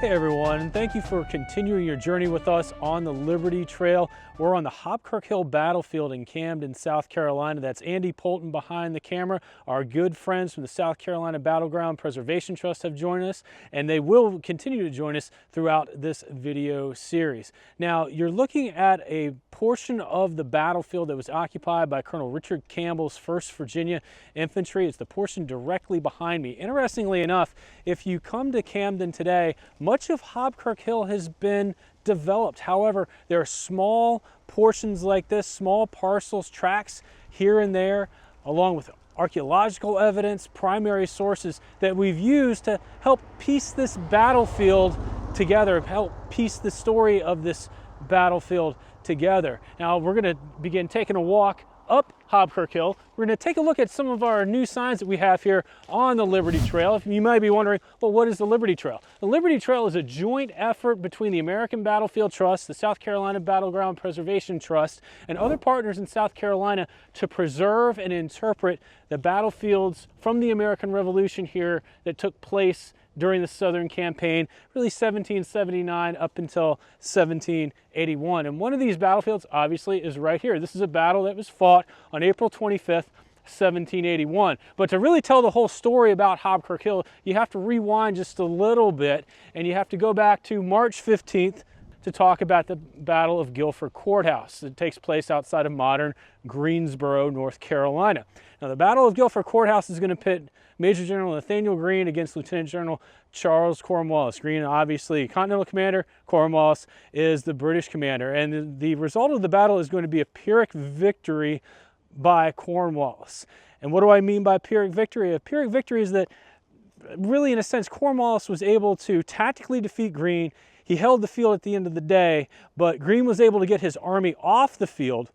Hey everyone, and thank you for continuing your journey with us on the Liberty Trail. We're on the Hobkirk Hill battlefield in Camden, South Carolina. That's Andy Poulton behind the camera. Our good friends from the South Carolina Battleground Preservation Trust have joined us, and they will continue to join us throughout this video series. Now, you're looking at a portion of the battlefield that was occupied by Colonel Richard Campbell's 1st Virginia Infantry. It's the portion directly behind me. Interestingly enough, if you come to Camden today, much of Hobkirk Hill has been developed. However, there are small portions like this, small parcels, tracts here and there, along with archaeological evidence, primary sources that we've used to help piece this battlefield together, help piece the story of this battlefield together. Now we're going to begin taking a walk up Hobkirk Hill. We're going to take a look at some of our new signs that we have here on the Liberty Trail. If you might be wondering, well, what is the Liberty Trail? The Liberty Trail is a joint effort between the American Battlefield Trust, the South Carolina Battleground Preservation Trust, and other partners in South Carolina to preserve and interpret the battlefields from the American Revolution here that took place during the Southern Campaign, really 1779 up until 1781. And one of these battlefields, obviously, is right here. This is a battle that was fought on April 25th, 1781. But to really tell the whole story about Hobkirk Hill, you have to rewind just a little bit, and you have to go back to March 15th to talk about the Battle of Guilford Courthouse. It takes place outside of modern Greensboro, North Carolina. Now, the Battle of Guilford Courthouse is going to pit Major General Nathanael Greene against Lieutenant General Charles Cornwallis. Greene, obviously, Continental commander. Cornwallis is the British commander. And the result of the battle is going to be a Pyrrhic victory by Cornwallis. And what do I mean by Pyrrhic victory? A Pyrrhic victory is that, really, in a sense, Cornwallis was able to tactically defeat Greene. He held the field at the end of the day, but Greene was able to get his army off the field,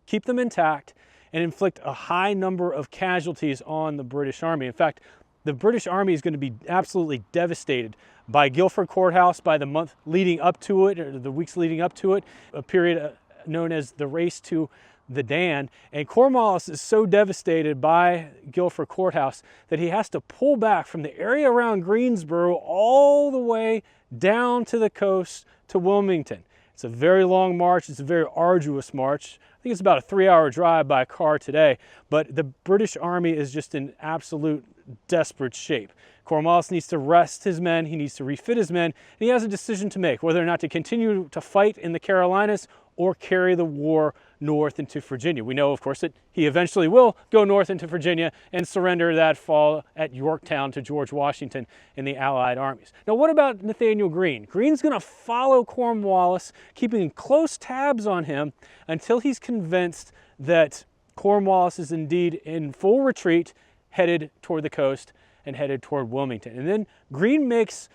keep them intact, and inflict a high number of casualties on the British Army. In fact, the British Army is going to be absolutely devastated by Guilford Courthouse, by the month leading up to it, or the weeks leading up to it, a period known as the Race to the Dan. And Cornwallis is so devastated by Guilford Courthouse that he has to pull back from the area around Greensboro all the way down to the coast to Wilmington. It's a very long march. It's a very arduous march. I think it's about a 3-hour drive by car today, but the British Army is just in absolute desperate shape. Cornwallis needs to rest his men, he needs to refit his men, and he has a decision to make, whether or not to continue to fight in the Carolinas or carry the war north into Virginia. We know, of course, that he eventually will go north into Virginia and surrender that fall at Yorktown to George Washington and the Allied armies. Now, what about Nathanael Greene? Greene's going to follow Cornwallis, keeping close tabs on him until he's convinced that Cornwallis is indeed in full retreat, headed toward the coast and headed toward Wilmington. And then Greene makes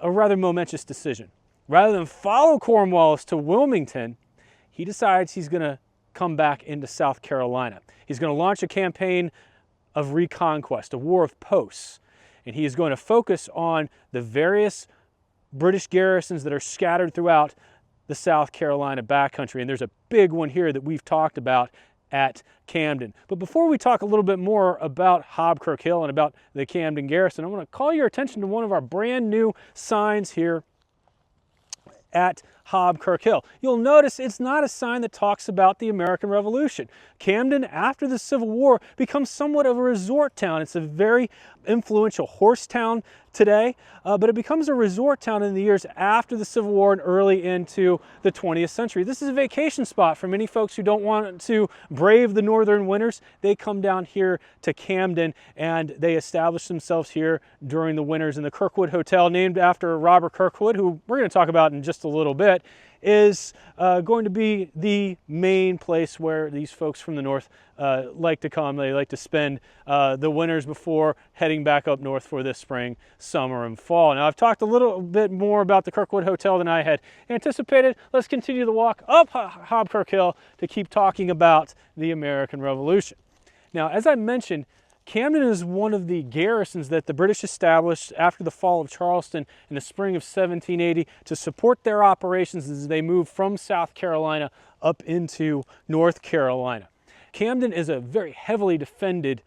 a rather momentous decision. Rather than follow Cornwallis to Wilmington, he decides he's going to come back into South Carolina. He's going to launch a campaign of reconquest, a war of posts. And he is going to focus on the various British garrisons that are scattered throughout the South Carolina backcountry. And there's a big one here that we've talked about at Camden. But before we talk a little bit more about Hobkirk Hill and about the Camden garrison, I want to call your attention to one of our brand new signs here at Hobkirk Hill. You'll notice it's not a sign that talks about the American Revolution. Camden, after the Civil War, becomes somewhat of a resort town. It's a very influential horse town today, but it becomes a resort town in the years after the Civil War and early into the 20th century. This is a vacation spot for many folks who don't want to brave the northern winters. They come down here to Camden and they establish themselves here during the winters. And the Kirkwood Hotel, named after Robert Kirkwood, who we're going to talk about in just a little bit, is going to be the main place where these folks from the north like to come. They like to spend the winters before heading back up north for this spring, summer, and fall. Now, I've talked a little bit more about the Kirkwood Hotel than I had anticipated. Let's continue the walk up Hobkirk Hill to keep talking about the American Revolution. Now, as I mentioned, Camden is one of the garrisons that the British established after the fall of Charleston in the spring of 1780 to support their operations as they moved from South Carolina up into North Carolina. Camden is a very heavily defended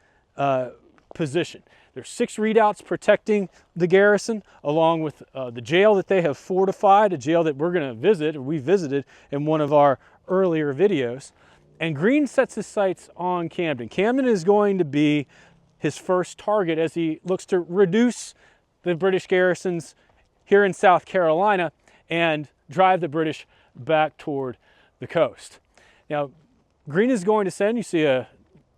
position. There's 6 redoubts protecting the garrison, along with the jail that they have fortified, a jail that we're going to visit, or we visited in one of our earlier videos. And Greene sets his sights on Camden. Camden is going to be his first target as he looks to reduce the British garrisons here in South Carolina and drive the British back toward the coast. Now, Greene is going to send, you see a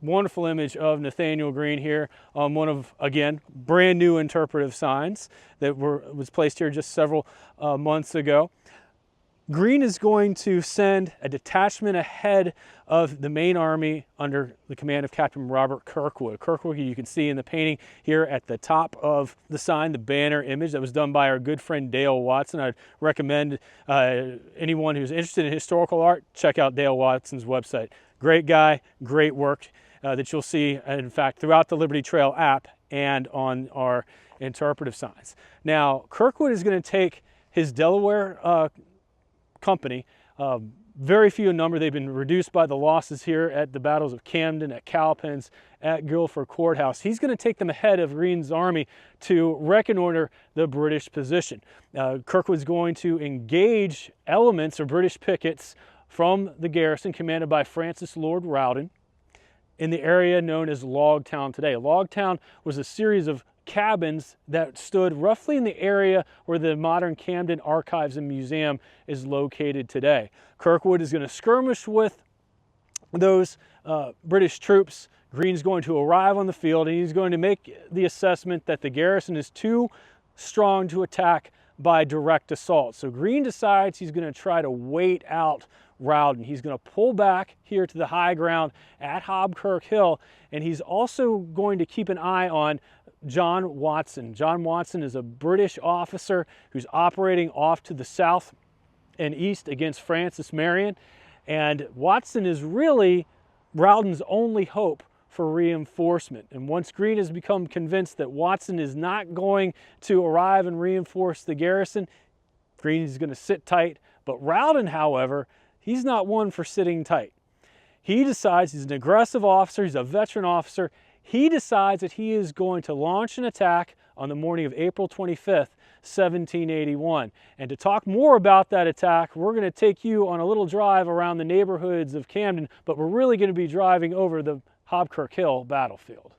wonderful image of Nathanael Greene here on one of, again, brand new interpretive signs that was placed here just several months ago. Greene is going to send a detachment ahead of the main army under the command of Captain Robert Kirkwood. Kirkwood, you can see in the painting here at the top of the sign, the banner image that was done by our good friend Dale Watson. I'd recommend anyone who's interested in historical art, check out Dale Watson's website. Great guy, great work that you'll see, in fact, throughout the Liberty Trail app and on our interpretive signs. Now, Kirkwood is going to take his Delaware company, very few in number. They've been reduced by the losses here at the battles of Camden, at Cowpens, at Guilford Courthouse. He's going to take them ahead of Greene's army to reconnoiter the British position. Kirkwood's going to engage elements or British pickets from the garrison commanded by Francis Lord Rawdon in the area known as Logtown today. Logtown was a series of cabins that stood roughly in the area where the modern Camden Archives and Museum is located today. Kirkwood is going to skirmish with those British troops. Greene's going to arrive on the field, and he's going to make the assessment that the garrison is too strong to attack by direct assault. So Greene decides he's going to try to wait out Rawdon. He's going to pull back here to the high ground at Hobkirk Hill, and he's also going to keep an eye on John Watson. John Watson is a British officer who's operating off to the south and east against Francis Marion, and Watson is really Rawdon's only hope for reinforcement. And once Greene has become convinced that Watson is not going to arrive and reinforce the garrison, Greene is going to sit tight. But Rawdon, however, he's not one for sitting tight. He decides, he's an aggressive officer, he's a veteran officer, he decides that he is going to launch an attack on the morning of April 25th, 1781. And to talk more about that attack, we're going to take you on a little drive around the neighborhoods of Camden, but we're really going to be driving over the Hobkirk Hill battlefield.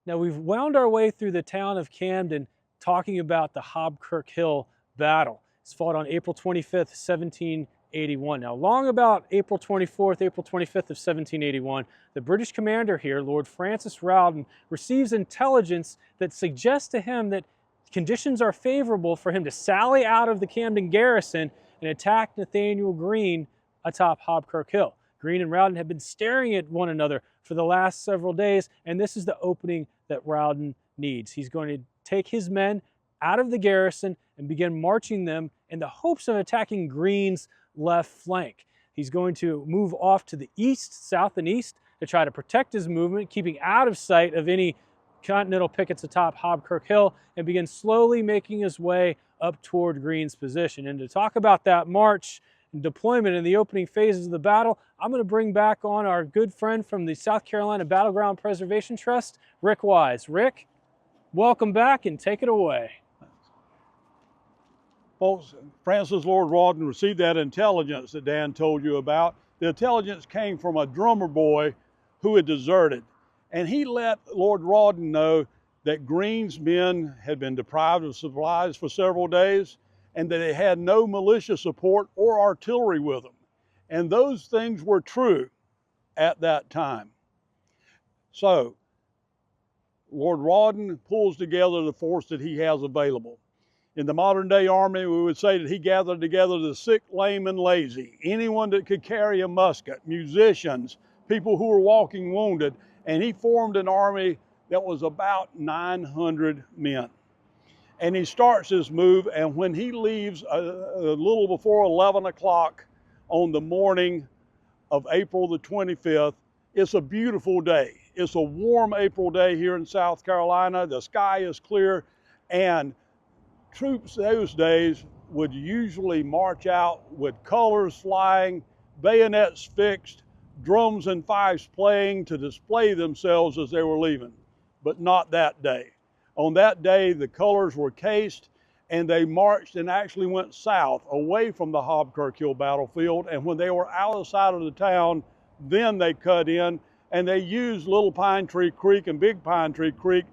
Now, we've wound our way through the town of Camden talking about the Hobkirk Hill battle. It's fought on April 25th, 1781. Now, along about April 24th, April 25th of 1781, the British commander here, Lord Francis Rawdon, receives intelligence that suggests to him that conditions are favorable for him to sally out of the Camden garrison and attack Nathanael Greene atop Hobkirk Hill. Greene and Rawdon have been staring at one another for the last several days, and this is the opening that Rawdon needs. He's going to take his men out of the garrison and begin marching them in the hopes of attacking Greene's left flank. He's going to move off to the east, south and east to try to protect his movement, keeping out of sight of any Continental pickets atop Hobkirk Hill, and begin slowly making his way up toward Greene's position. And to talk about that march and deployment in the opening phases of the battle, I'm going to bring back on our good friend from the South Carolina Battleground Preservation Trust, Rick Wise. Rick, welcome back and take it away. Folks, Francis Lord Rawdon received that intelligence that Dan told you about. The intelligence came from a drummer boy who had deserted. And he let Lord Rawdon know that Greene's men had been deprived of supplies for several days and that they had no militia support or artillery with them. And those things were true at that time. So, Lord Rawdon pulls together the force that he has available. In the modern day army, we would say that he gathered together the sick, lame, and lazy, anyone that could carry a musket, musicians, people who were walking wounded, and he formed an army that was about 900 men. And he starts his move, and when he leaves a little before 11 o'clock on the morning of April the 25th, it's a beautiful day. It's a warm April day here in South Carolina. The sky is clear, and troops those days would usually march out with colors flying, bayonets fixed, drums and fifes playing to display themselves as they were leaving. But not that day. On that day, the colors were cased, and they marched and actually went south, away from the Hobkirk Hill battlefield. And when they were outside of the town, then they cut in, and they used Little Pine Tree Creek and Big Pine Tree Creek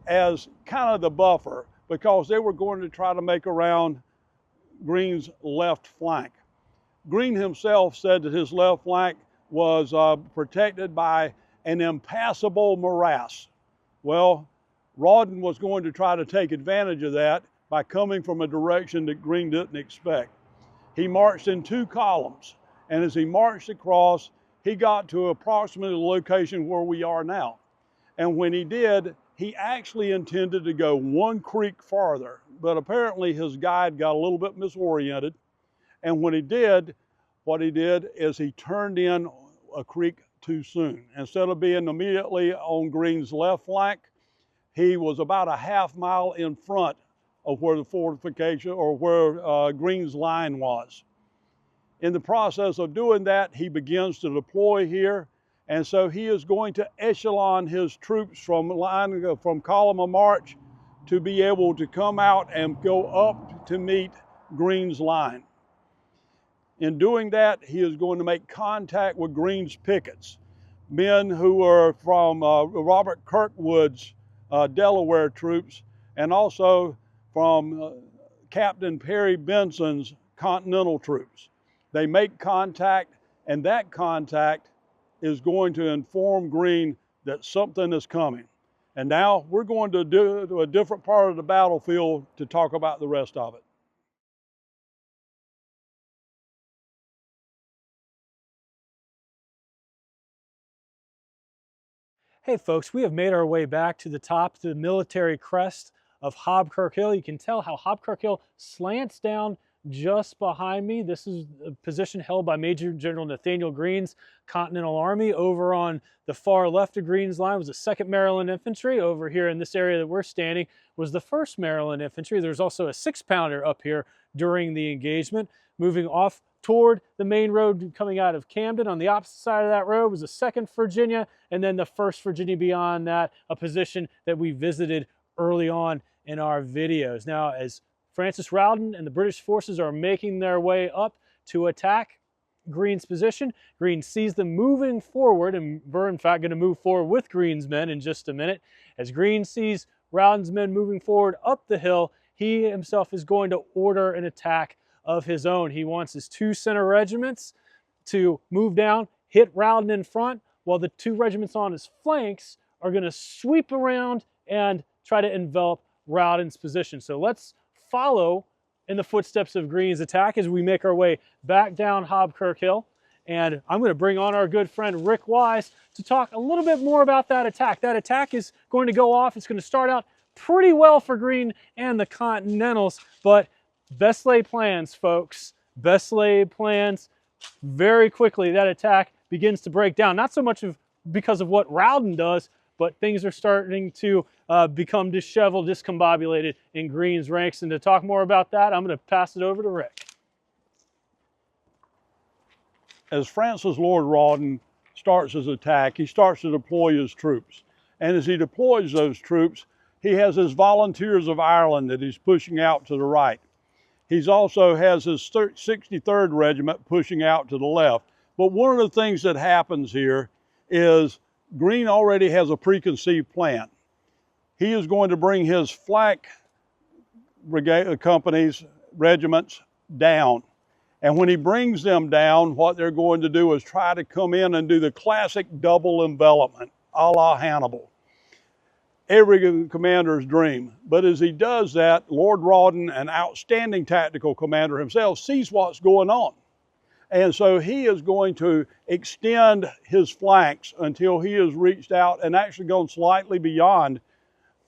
as kind of the buffer, because they were going to try to make around Greene's left flank. Greene himself said that his left flank was protected by an impassable morass. Well, Rawdon was going to try to take advantage of that by coming from a direction that Greene didn't expect. He marched in 2 columns, and as he marched across, he got to approximately the location where we are now. And when he did, he actually intended to go 1 creek farther, but apparently his guide got a little bit misoriented. And when he did, what he did is he turned in a creek too soon. Instead of being immediately on Greene's left flank, he was about a half mile in front of where the fortification, or where Greene's line was. In the process of doing that, he begins to deploy here. And so he is going to echelon his troops from column of march to be able to come out and go up to meet Greene's line. In doing that, he is going to make contact with Greene's pickets, men who were from Robert Kirkwood's Delaware troops, and also from Captain Perry Benson's Continental troops. They make contact, and that contact is going to inform Greene that something is coming. And now we're going to do to a different part of the battlefield to talk about the rest of it. Hey folks, we have made our way back to the top, to the military crest of Hobkirk Hill. You can tell how Hobkirk Hill slants down just behind me. This is a position held by Major General Nathanael Greene's Continental Army. Over on the far left of Greene's line was the 2nd Maryland Infantry. Over here in this area that we're standing was the 1st Maryland Infantry. There's also a 6-pounder up here during the engagement. Moving off toward the main road coming out of Camden, on the opposite side of that road was the 2nd Virginia, and then the 1st Virginia beyond that, a position that we visited early on in our videos. Now, as Francis Rawdon and the British forces are making their way up to attack Greene's position, Greene sees them moving forward, and we're in fact going to move forward with Greene's men in just a minute. As Greene sees Rawdon's men moving forward up the hill, he himself is going to order an attack of his own. He wants his 2 center regiments to move down, hit Rawdon in front, while the 2 regiments on his flanks are going to sweep around and try to envelop Rawdon's position. So let's follow in the footsteps of Greene's attack as we make our way back down Hobkirk Hill. And I'm going to bring on our good friend Rick Wise to talk a little bit more about that attack. That attack is going to go off. It's going to start out pretty well for Greene and the Continentals, but best laid plans, folks. Best laid plans. Very quickly, that attack begins to break down. Not so much because of what Rawdon does, but things are starting to become disheveled, discombobulated in Greene's ranks. And to talk more about that, I'm going to pass it over to Rick. As Francis Lord Rawdon starts his attack, he starts to deploy his troops. And as he deploys those troops, he has his Volunteers of Ireland that he's pushing out to the right. He also has his 63rd Regiment pushing out to the left. But one of the things that happens here is Greene already has a preconceived plan. He is going to bring his flank brigade companies, regiments down. And when he brings them down, what they're going to do is try to come in and do the classic double envelopment, a la Hannibal. Every commander's dream. But as he does that, Lord Rawdon, an outstanding tactical commander himself, sees what's going on. And so he is going to extend his flanks until he has reached out and actually gone slightly beyond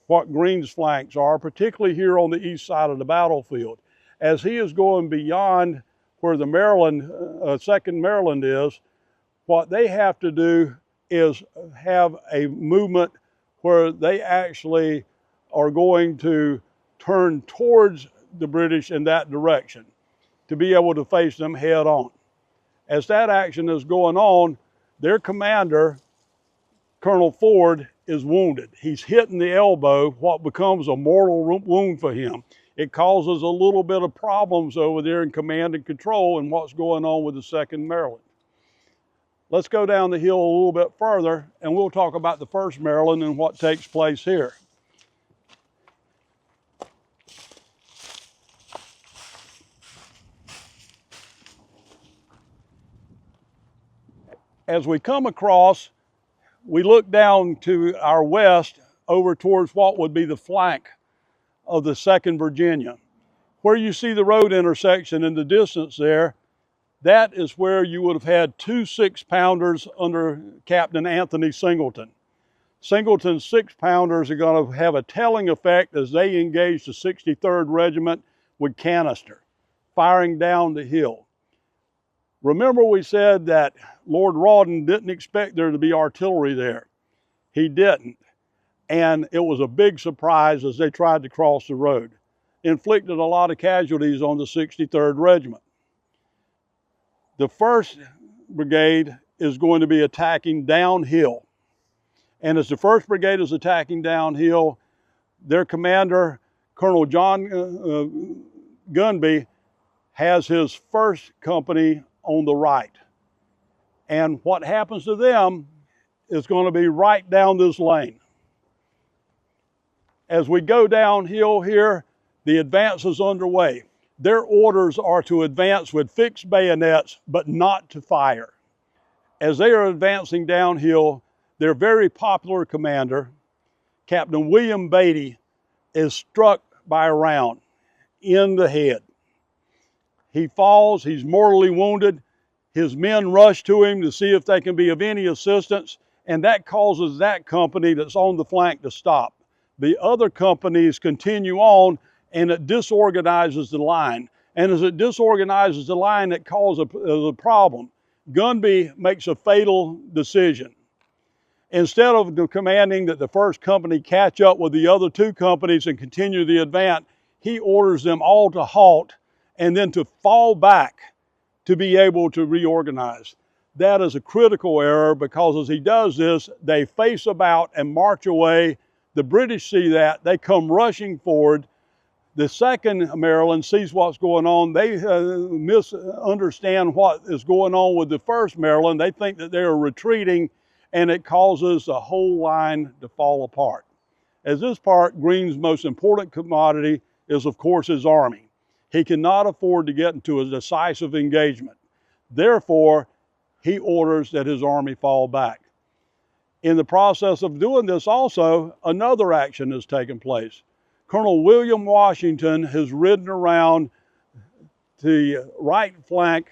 what Greene's flanks are, particularly here on the east side of the battlefield. As he is going beyond where the Maryland, 2nd Maryland is, what they have to do is have a movement where they actually are going to turn towards the British in that direction, to be able to face them head on. As that action is going on, their commander, Colonel Ford, is wounded. He's hit in the elbow, what becomes a mortal wound for him. It causes a little bit of problems over there in command and control and what's going on with the 2nd Maryland. Let's go down the hill a little bit further and we'll talk about the 1st Maryland and what takes place here. As we come across, we look down to our west over towards what would be the flank of the 2nd Virginia. Where you see the road intersection in the distance there, that is where you would have had 2 6-pounders under Captain Anthony Singleton. Singleton's 6-pounders are going to have a telling effect as they engage the 63rd Regiment with canister, firing down the hill. Remember we said that Lord Rawdon didn't expect there to be artillery there. He didn't. And it was a big surprise as they tried to cross the road. Inflicted a lot of casualties on the 63rd Regiment. The 1st Brigade is going to be attacking downhill. And as the 1st Brigade is attacking downhill, their commander, Colonel John Gunby, has his 1st Company on the right. And what happens to them is going to be right down this lane. As we go downhill here, the advance is underway. Their orders are to advance with fixed bayonets, but not to fire. As they are advancing downhill, their very popular commander, Captain William Beatty, is struck by a round in the head. He falls, he's mortally wounded. His men rush to him to see if they can be of any assistance, and that causes that company that's on the flank to stop. The other companies continue on, and it disorganizes the line. And as it disorganizes the line, it causes a problem. Gunby makes a fatal decision. Instead of commanding that the 1st Company catch up with the other 2 companies and continue the advance, he orders them all to halt and then to fall back to be able to reorganize. That is a critical error because as he does this, they face about and march away. The British see that, they come rushing forward. The 2nd Maryland sees what's going on. They misunderstand what is going on with the 1st Maryland. They think that they're retreating, and it causes the whole line to fall apart. As this part, Greene's most important commodity is, of course, his army. He cannot afford to get into a decisive engagement. Therefore, he orders that his army fall back. In the process of doing this also, another action has taken place. Colonel William Washington has ridden around the right flank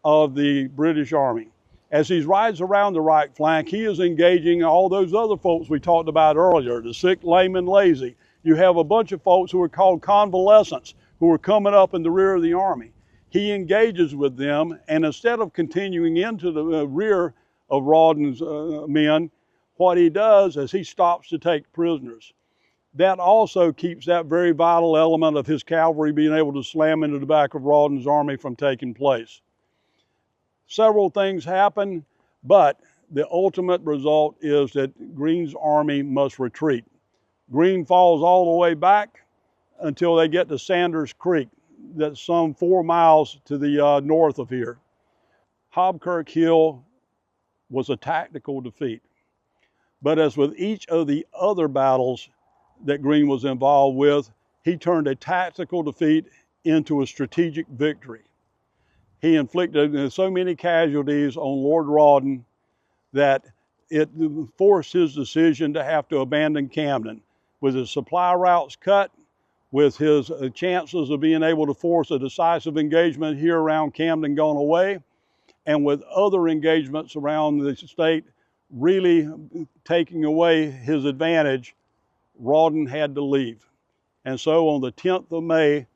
of the British Army. As he rides around the right flank, he is engaging all those other folks we talked about earlier, the sick, lame, and lazy. You have a bunch of folks who are called convalescents who are coming up in the rear of the army. He engages with them, and instead of continuing into the rear of Rawdon's men, what he does is he stops to take prisoners. That also keeps that very vital element of his cavalry being able to slam into the back of Rawdon's army from taking place. Several things happen, but the ultimate result is that Greene's army must retreat. Greene falls all the way back until they get to Sanders Creek, that's some 4 miles to the north of here. Hobkirk Hill was a tactical defeat. But as with each of the other battles that Greene was involved with, he turned a tactical defeat into a strategic victory. He inflicted so many casualties on Lord Rawdon that it forced his decision to have to abandon Camden. With his supply routes cut, with his chances of being able to force a decisive engagement here around Camden gone away, and with other engagements around the state really taking away his advantage, Rawdon had to leave. And so on the 10th of May,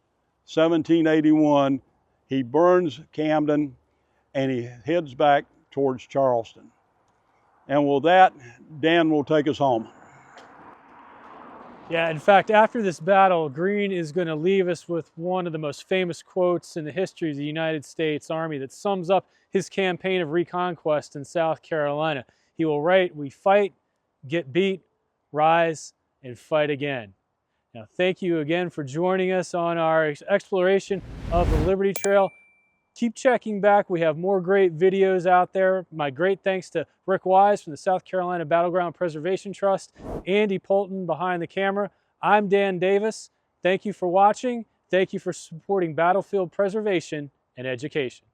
1781, he burns Camden and he heads back towards Charleston. And with that, Dan will take us home. Yeah, in fact, after this battle, Greene is going to leave us with one of the most famous quotes in the history of the United States Army that sums up his campaign of reconquest in South Carolina. He will write, "We fight, get beat, rise, and fight again." Now, thank you again for joining us on our exploration of the Liberty Trail. Keep checking back. We have more great videos out there. My great thanks to Rick Wise from the South Carolina Battleground Preservation Trust, Andy Poulton behind the camera. I'm Dan Davis. Thank you for watching. Thank you for supporting battlefield preservation and education.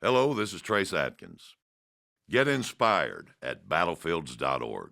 Hello, this is Trace Atkins. Get inspired at battlefields.org.